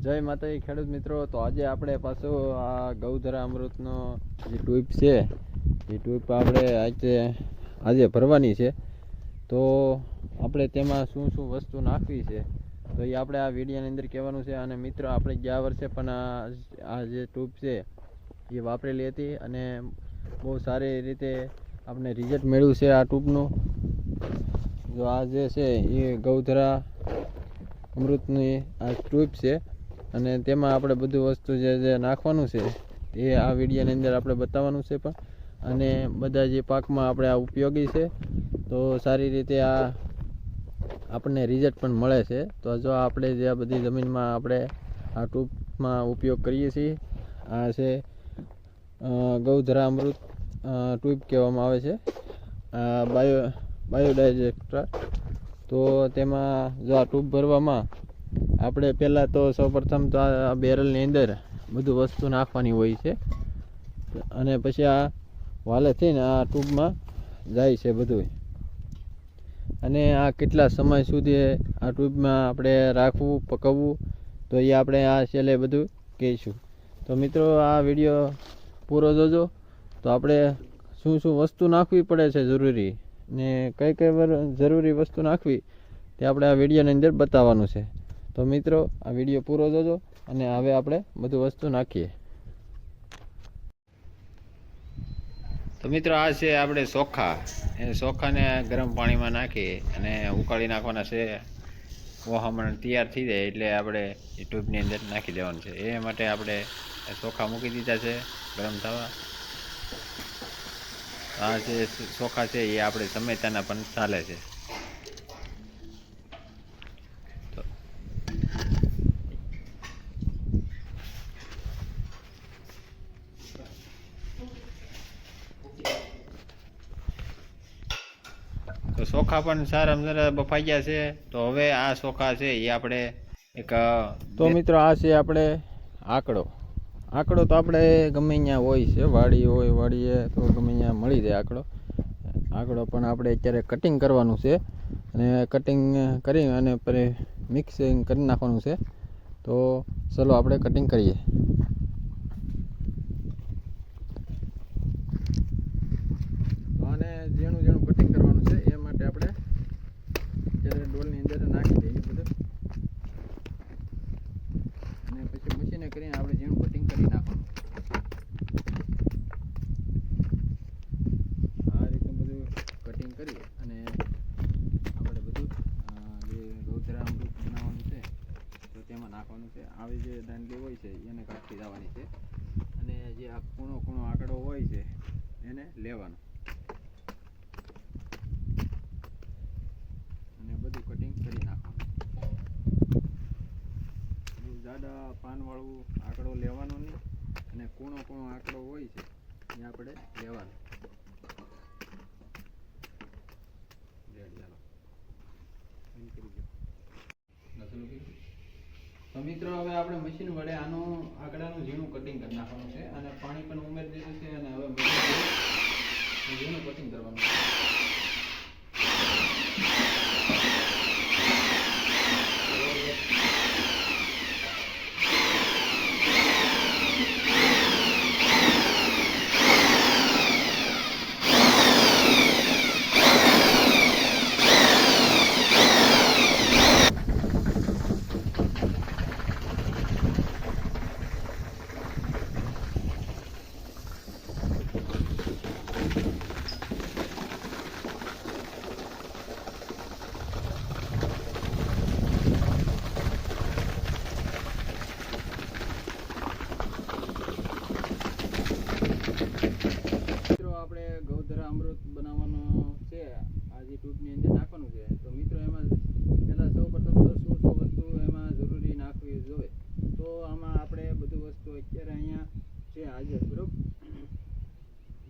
જય માતાજી ખેડૂત મિત્રો. તો આજે આપણે પાછું આ ગૌધરા અમૃતનો જે ટ્યુબ છે એ ટ્યુબ આપણે આજે ભરવાની છે. તો આપણે તેમાં શું શું વસ્તુ નાખવી છે તો એ આપણે આ વિડીયોની અંદર કહેવાનું છે. અને મિત્રો આપણે ગયા વર્ષે પણ આ જે ટ્યુબ છે એ વાપરેલી હતી અને બહુ સારી રીતે આપણે રિઝલ્ટ મળ્યું છે આ ટ્યુબનું. જો આ જે છે એ ગૌધરા અમૃતની આ ટ્યુબ છે અને તેમાં આપણે બધું વસ્તુ જે નાખવાનું છે એ આ વિડીયોની અંદર આપણે બતાવવાનું છે. પણ અને બધા જે પાકમાં આપણે આ ઉપયોગી છે તો સારી રીતે આ આપણને રિઝલ્ટ પણ મળે છે. તો જો આપણે જે આ બધી જમીનમાં આપણે આ ટ્યુબમાં ઉપયોગ કરીએ છીએ, આ છે ગૌધરા અમૃત ટ્યુબ કહેવામાં આવે છે, બાયોડાયજેક્ટર. તો તેમાં જો આ ટ્યુબ ભરવામાં આપણે પહેલાં તો સૌપ્રથમ તો આ બેરલની અંદર બધું વસ્તુ નાખવાની હોય છે અને પછી આ વાલે થઈને આ ટ્યુબમાં જાય છે બધું. અને આ કેટલા સમય સુધી આ ટ્યુબમાં આપણે રાખવું, પકવવું, તો એ આપણે આ છેલ્લે બધું કહીશું. તો મિત્રો આ વિડીયો પૂરો જોજો. તો આપણે શું શું વસ્તુ નાખવી પડે છે જરૂરી ને કઈ કઈ જરૂરી વસ્તુ નાખવી તે આપણે આ વિડીયોની અંદર બતાવવાનું છે. તો મિત્રો આ વિડીયો પૂરો જોજો અને હવે આપણે બધું વસ્તુ નાખીએ. તો મિત્રો આ છે આપણે ચોખા. એ ચોખાને ગરમ પાણીમાં નાખી અને ઉકાળી નાખવાના છે. ઓહામણ તૈયાર થઈ જાય એટલે આપણે એ ટ્યુબની અંદર નાખી દેવાનું છે. એ માટે આપણે ચોખા મૂકી દીધા છે ગરમ થવા. આ જે ચોખા છે એ આપણે ટમેટાના પણ ચાલે છે. તો ચોખા પણ સારામાં સારા બફાઈ ગયા છે. તો હવે આ ચોખા છે એ આપણે એક તો મિત્રો આ છે આપણે આંકડો. આંકડો તો આપણે ગમે ત્યાં હોય છે, વાડી હોય, વાડીએ તો ગમે ત્યાં મળી જાય આંકડો પણ આપણે અત્યારે કટિંગ કરવાનું છે અને કટિંગ કરી અને મિક્સિંગ કરી નાખવાનું છે. તો ચલો આપણે કટિંગ કરીએ. અને ઝીણું ઝીણું કટિંગ કરવાનું છે એ માટે આપણે અત્યારે ડોલની અંદર નાખી દઈએ બધું અને પછી મશીને કરીને આપણે ઝીણું કટિંગ કરી નાખવાનું. આ રીતનું બધું કટિંગ કરી અને આપણે બધું જે ગૌધરા અમૃત બનાવવાનું છે તો તેમાં નાખવાનું છે. આવી જે દાંડલી હોય છે એને કાઢી જવાની છે અને જે આ કૂણો કૂણો આંકડો હોય છે એને લેવાનો અને બધું કટિંગ કરી નાખવાનું. જાડા પાનવાળું આંકડો લેવાનો નહીં અને કૂણો કૂણો આંકડો હોય છે એ આપણે લેવાનો. તો મિત્રો હવે આપણે મશીન વડે આનું આંકડાનું ઝીણું કટિંગ કરી નાખવાનું છે અને પાણી પણ ઉમેરી દીધું છે અને હવે ઝીણું કટિંગ કરવાનું છે. આપણે ગૌધરા અમૃત બનાવવાનો છે, આ જે ટ્યુબની અંદર નાખવાનું છે. તો મિત્રો એમાં પહેલાં સૌપ્રથમ શું વસ્તુ એમાં જરૂરી નાખવી જોઈએ. તો આમાં આપણે બધું વસ્તુ અત્યારે અહીંયા છે હાજર, બરાબર.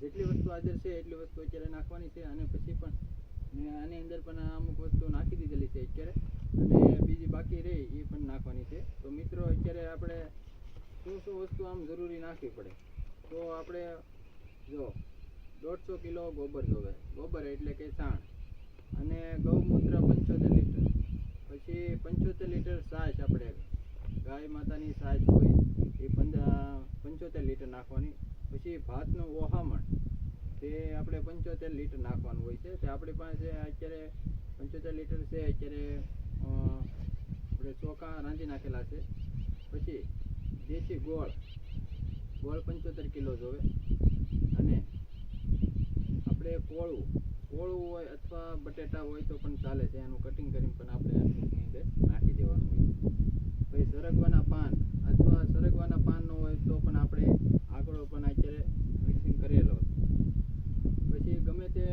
જેટલી વસ્તુ હાજર છે એટલી વસ્તુ અત્યારે નાખવાની છે અને પછી પણ આની અંદર પણ અમુક વસ્તુ નાખી દીધેલી છે અત્યારે અને બીજી બાકી રહી એ પણ નાખવાની છે. તો મિત્રો અત્યારે આપણે શું વસ્તુ આમ જરૂરી નાખવી પડે. તો આપણે જો 150 કિલો ગોબર જોવે. ગોબર એટલે કે છાણ. અને ગૌમૂત્ર 75 લીટર, પછી 75 લીટર છાશ આપણે ગાય ગાય માતાની સાજ હોય એ 75 લીટર નાખવાની. પછી ભાતનું ઓહામણ તે આપણે 75 લીટર નાખવાનું હોય છે. તે આપણી પાસે અત્યારે 75 લીટર છે. અત્યારે આપણે ચોખા રાંધી નાખેલા છે. પછી દેશી ગોળ 75 કિલો જોવે. અને આપણે કોળું હોય અથવા બટેટા હોય તો પણ ચાલે છે. એનું કટિંગ કરીને પણ આપણે આ ટૂંકની અંદર નાખી દેવાનું હોય. પછી સરગવાના પાન અથવા સરગવાના પાન ન હોય તો પણ આપણે આકડો પણ અત્યારે મિક્સિંગ કરેલો. પછી ગમે તે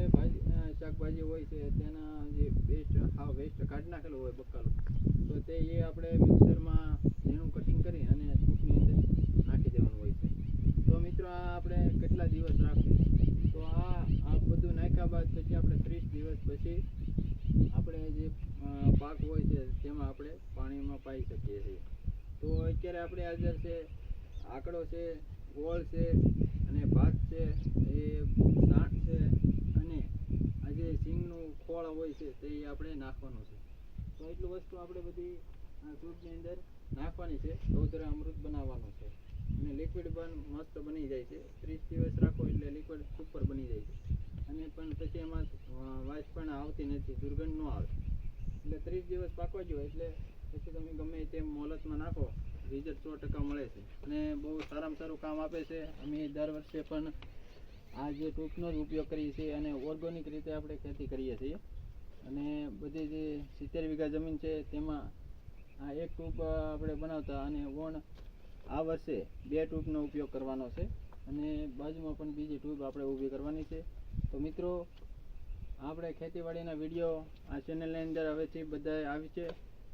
શાકભાજી હોય છે તેના જે વેસ્ટ કાઢી નાખેલો હોય બકાલો, તો તે એ આપણે મિક્સરમાં ઝીણું કટિંગ કરી અને ટૂંકની અંદર નાખી દેવાનું હોય છે. તો મિત્રો આ આપણે કેટલા દિવસ રાખીએ, તો આ બધું નાખ્યા બાદ પછી આપણે 30 દિવસ પછી આપણે જે પાક હોય છે તેમાં આપણે પાણીમાં પાઈ શકીએ છીએ. તો અત્યારે આપણે હાજર છે આકડો છે, ગોળ છે અને ભાત છે, એ સાંઠ છે અને આ જે સિંગનું ખોળ હોય છે તે આપણે નાખવાનું છે. તો એટલું વસ્તુ આપણે બધી સૂપની અંદર નાખવાની છે. ગૌધરા અમૃત બનાવવાનું છે અને લિક્વિડ પણ મસ્ત બની જાય છે. 30 દિવસ રાખો એટલે લિક્વિડ સુપર બની જાય છે. અને પણ પછી એમાં વાસ પણ આવતી નથી, દુર્ગંધ ન આવે. એટલે 30 દિવસ પાકવા જોઈએ એટલે પછી તમે ગમે તે મોલતમાં નાખો, રિઝલ્ટ 100% મળે છે અને બહુ સારામાં સારું કામ આપે છે. અમે દર વર્ષે પણ આ જે ટૂંકનો જ ઉપયોગ કરીએ છીએ અને ઓર્ગોનિક રીતે આપણે ખેતી કરીએ છીએ. અને બધી જે 70 વીઘા જમીન છે તેમાં આ એક ટૂંપ આપણે બનાવતા અને આ વર્ષે 2 ટૂંપનો ઉપયોગ કરવાનો છે અને બાજુમાં પણ બીજી ટૂંપ આપણે ઊભી કરવાની છે. તો મિત્રો આપણે ખેતીવાડીના વિડીયો આ ચેનલની અંદર હવેથી બધા આવી છે.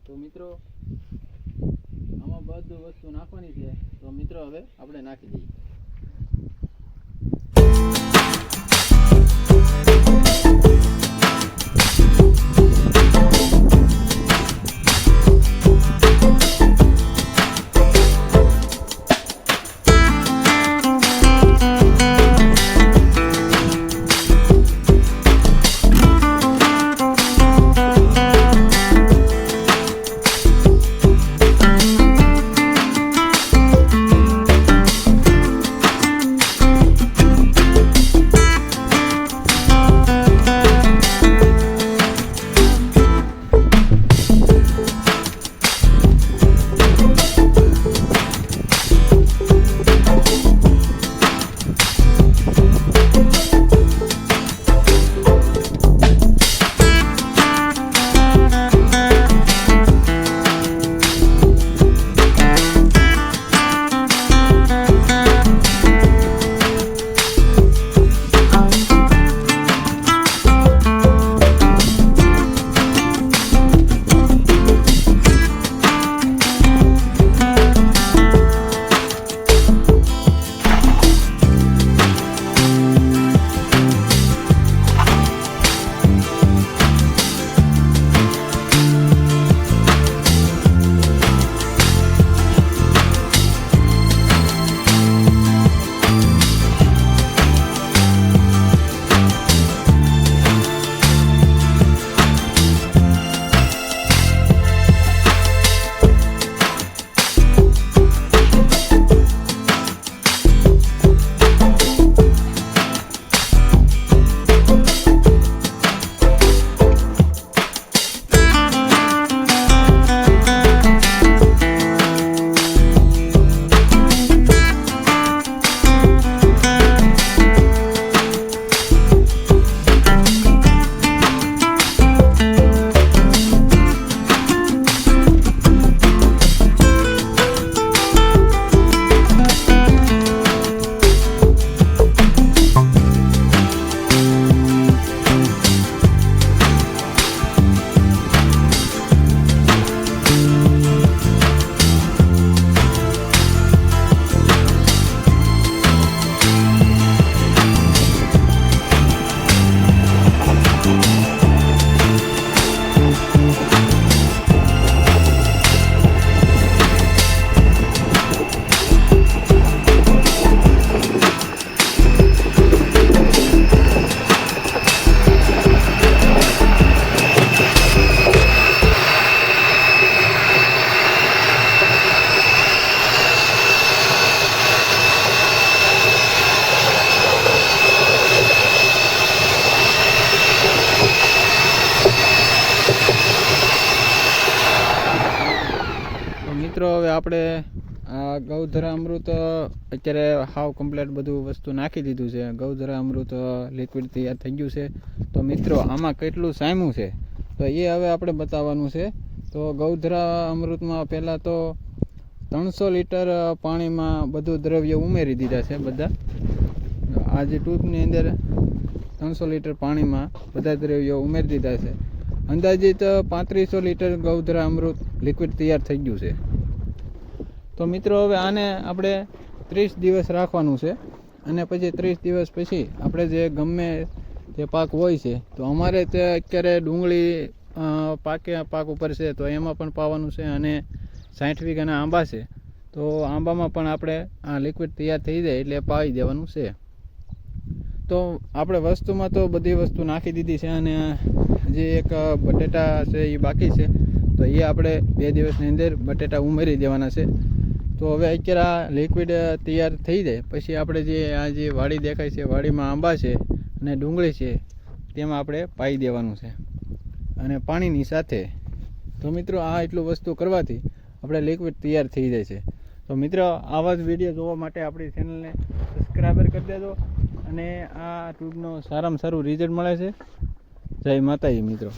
તો મિત્રો આમાં બધું વસ્તુ નાખવાની છે. તો મિત્રો હવે આપણે નાખી દઈએ. મિત્રો હવે આપણે આ ગૌધરા અમૃત અત્યારે હાવ કમ્પ્લીટ બધું વસ્તુ નાખી દીધું છે. ગૌધરા અમૃત લિક્વિડ તૈયાર થઈ ગયું છે. તો મિત્રો આમાં કેટલું સામ્યું છે તો એ હવે આપણે બતાવવાનું છે. તો ગૌધરા અમૃતમાં પહેલાં તો 300 લીટર પાણીમાં બધું દ્રવ્ય ઉમેરી દીધા છે. બધા આ જે ટ્યુબની અંદર 300 લીટર પાણીમાં બધા દ્રવ્યો ઉમેરી દીધા છે. અંદાજિત 3500 લીટર ગૌધરા અમૃત લિક્વિડ તૈયાર થઈ ગયું છે. તો મિત્રો હવે આને આપણે 30 દિવસ રાખવાનું છે અને પછી 30 દિવસ પછી આપણે જે ગમે તે પાક હોય છે તો અમારે તે અત્યારે ડુંગળી પાક ઉપર છે તો એમાં પણ પાવાનું છે અને 60 વીઘાના આંબા છે તો આંબામાં પણ આપણે આ લિક્વિડ તૈયાર થઈ જાય એટલે પાવી દેવાનું છે. તો આપણે વસ્તુમાં તો બધી વસ્તુ નાખી દીધી છે અને જે એક બટેટા છે એ બાકી છે તો એ આપણે 2 દિવસની અંદર બટેટા ઉમેરી દેવાના છે. તો હવે અત્યારે આ લિક્વિડ તૈયાર થઈ જાય પછી આપણે જે આ જે વાડી દેખાય છે વાડીમાં આંબા છે અને ડુંગળી છે તેમાં આપણે પાઈ દેવાનું છે અને પાણીની સાથે. તો મિત્રો આ એટલું વસ્તુ કરવાથી આપણે લિક્વિડ તૈયાર થઈ જાય છે. તો મિત્રો આવા જ વિડીયો જોવા માટે આપણી ચેનલને સબસ્ક્રાઈબર કરી દેજો અને આ ટ્યુબનો સારામાં સારું રિઝલ્ટ મળે છે. જય માતાજી મિત્રો.